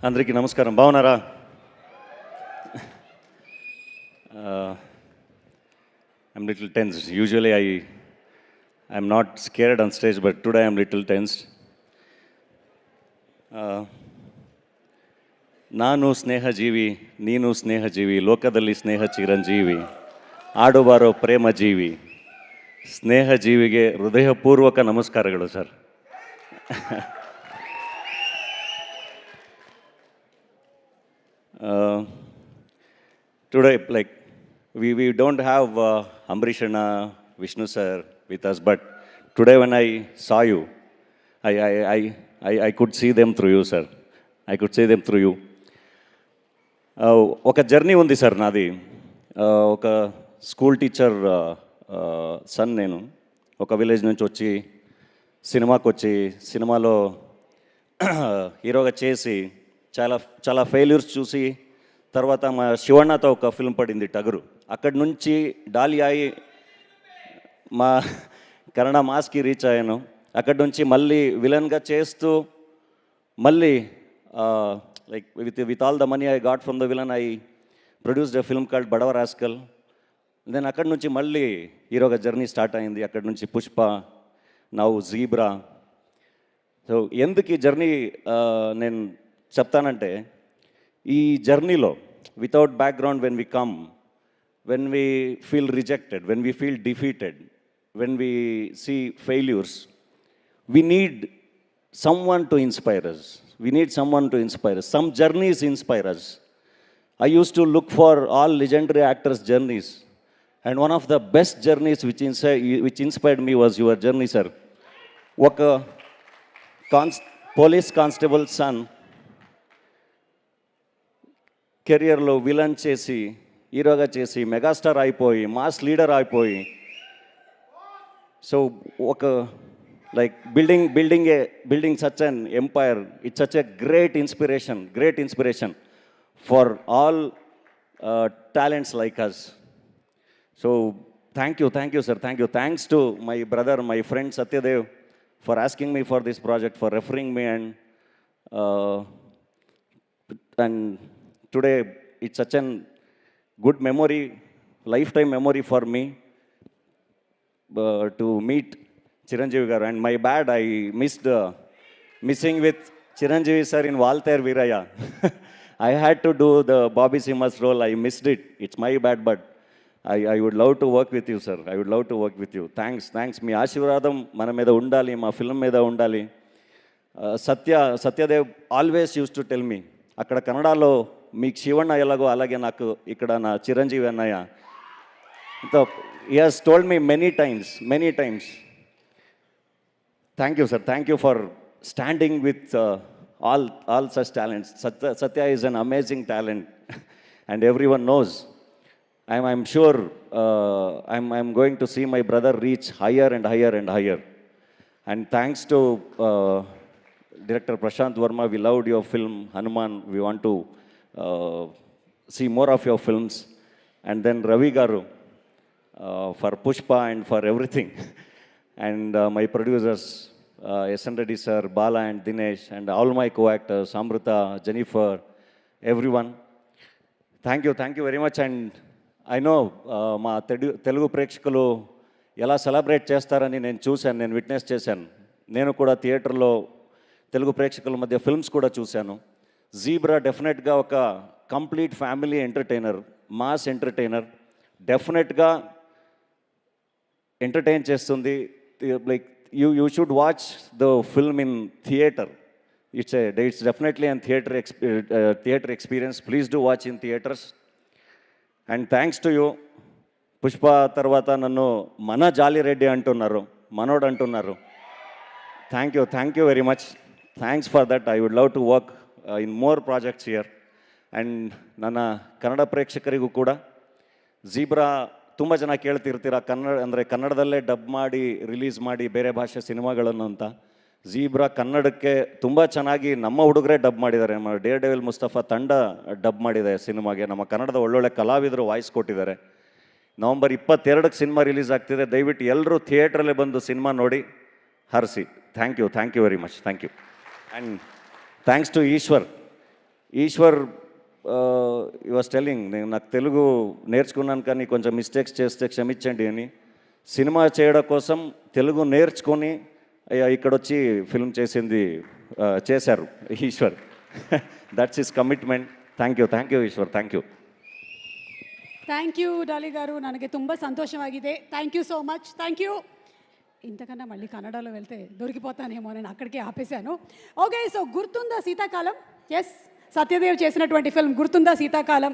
అందరికీ నమస్కారం. బాగున్నారా? I'm little tense. Usually I'm not scared on stage, but today I'm little tensed. ನಾನು ಸ್ನೇಹಜೀವಿ, ನೀನು ಸ್ನೇಹಜೀವಿ, ಲೋಕದಲ್ಲಿ ಸ್ನೇಹ ಚಿರಂಜೀವಿ, ಆಡುಬಾರೋ ಪ್ರೇಮ ಜೀವಿ, ಸ್ನೇಹಜೀವಿಗೆ ಹೃದಯಪೂರ್ವಕ ನಮಸ್ಕಾರಗಳು sir. Today, like, we don't have Ambrish and Vishnu sir with us, but today when I saw you, I could see them through you, sir. I could see them through you. ఒక journey ఉంది sir నాది. ఒక school teacher sun నేను. ఒక village నుంచి వచ్చి సినిమాకి వచ్చి సినిమాలో హీరోగా చేసి చాలా చాలా ఫెయిల్యూర్స్ చూసి తర్వాత మా శివన్నతో ఒక ఫిల్మ్ పడింది టగరు. అక్కడి నుంచి డాలి అయి మా కన్నడ మాస్కి రీచ్ అయ్యాను. అక్కడి నుంచి మళ్ళీ విలన్గా చేస్తూ మళ్ళీ like with all the money I got from the villain I produced a film called Badava rascal. Then అక్కడి నుంచి మళ్ళీ హీరోగా జర్నీ స్టార్ట్ అయింది. అక్కడి నుంచి పుష్ప, నౌ జీబ్రా. సో ఎందుకు ఈ జర్నీ నేను చెప్తానంటే, ఈ జర్నీలో without background when we feel rejected, when we feel defeated, when we see failures, we need someone to inspire us. We need someone to inspire us. Some journeys inspire us. I used to look for all legendary actors' journeys, and one of the best journeys which inspired me was your journey, sir. ఒక police constable son కెరియర్లో విలన్ చేసి హీరోగా చేసి megastar అయిపోయి mass leader అయిపోయి, so ఒక like building such an empire. It's such a great inspiration for all talents like us. So thank you sir, thanks to my brother, my friend Satyadev for asking me for this project, for referring me, and today it's such a good memory, lifetime memory for me to meet Chiranjeevi garu. And my bad, I missing with Chiranjeevi sir in Valter Viraya. I had to do the Bobby Simas role. I missed it. It's my bad, but I would love to work with you, sir. I would love to work with you. Thanks. మీ ఆశీర్వాదం మన మీద ఉండాలి, మా film మీద ఉండాలి. Satyadev always use to tell me, అక్కడ కన్నడలో మీకు శివన్న ఎలాగో అలాగే నాకు ఇక్కడ నా చిరంజీవి అన్నయ్య. So he has told me many times. Thank you sir, thank you for standing with all such talents. Satya is an amazing talent and every one knows. I'm sure I'm going to see my brother reach higher and higher. And thanks to Director Prashant Verma, we loved your film Hanuman. We want to see more of your films. And then Ravi Garu for Pushpa and for everything. And my producers, S.N. Reddy sir, Bala and Dinesh, and all my co-actors, Amrita, Jennifer, everyone. Thank you very much. And I know మా తెలుగు ప్రేక్షకులు ఎలా celebrate చేస్తారని నేను witness చేశాను. నేను కూడా థియేటర్లో తెలుగు ప్రేక్షకుల మధ్య ఫిల్మ్స్ కూడా చూశాను. జీబ్రా డెఫినెట్గా ఒక complete family entertainer, mass entertainer. డెఫినెట్గా ఎంటర్టైన్ చేస్తుంది. Like you should watch the film in theatre. It's definitely an theatre experience. Please do watch in theatres. And thanks to you. Pushpa తర్వాత నన్ను మన జాలిరెడ్డి అంటున్నారు, మనోడు అంటున్నారు. Thank you very much. Thanks for that. I would love to work in more projects here. And ನನ್ನ ಕನ್ನಡ ಪ್ರೇಕ್ಷಕರಿಗೂ ಕೂಡ zebra ತುಂಬ ಜನ ಕೇಳ್ತಿರ್ತೀರ, ಕನ್ನಡದಲ್ಲೇ ಡಬ್ ಮಾಡಿ ರಿಲೀಸ್ ಮಾಡಿ ಬೇರೆ ಭಾಷೆ ಸಿನಿಮಾಗಳನ್ನು ಅಂತ. ಜೀಬ್ರಾ ಕನ್ನಡಕ್ಕೆ ತುಂಬ ಚೆನ್ನಾಗಿ ನಮ್ಮ ಹುಡುಗರೇ ಡಬ್ ಮಾಡಿದ್ದಾರೆ. ನಮ್ಮ ಡೇರ್ ಡೆವಿಲ್ ಮುಸ್ತಫಾ ತಂಡ ಡಬ್ ಮಾಡಿದೆ ಸಿನಿಮಾಗೆ. ನಮ್ಮ ಕನ್ನಡದ ಒಳ್ಳೊಳ್ಳೆ ಕಲಾವಿದರು ವಾಯ್ಸ್ ಕೊಟ್ಟಿದ್ದಾರೆ. ನವಂಬರ್ 22ಕ್ಕೆ ಸಿನಿಮಾ ರಿಲೀಸ್ ಆಗ್ತಿದೆ. ದಯವಿಟ್ಟು ಎಲ್ಲರೂ ಥಿಯೇಟ್ರಲ್ಲೇ ಬಂದು ಸಿನಿಮಾ ನೋಡಿ ಹರಿಸಿ. Thank you very much. Thank you. And thanks to Eshwar you was telling, నేను నాకు తెలుగు నేర్చుకున్నాను కానీ కొంచెం మిస్టేక్స్ చేస్తే క్షమించండి అని. సినిమా చేయడం కోసం తెలుగు నేర్చుకొని ఇక్కడ వచ్చి ఫిల్మ్ చేశారు Eshwar. That's his commitment. Thank you Eshwar, thank you. Thank you Dolly garu, ನನಗೆ ತುಂಬ ಸಂತೋಷವಾಗಿದೆ. Thank you so much, thank you. ఇంతకన్నా మళ్ళీ కన్నడలో వెళ్తే దొరికిపోతానేమో, నేను అక్కడికే ఆపేశాను. ఓకే, సో గుర్తుందా శీతాకాలం? ఎస్, సత్యదేవ్ చేసినటువంటి ఫిల్మ్ గుర్తుందా శీతాకాలం.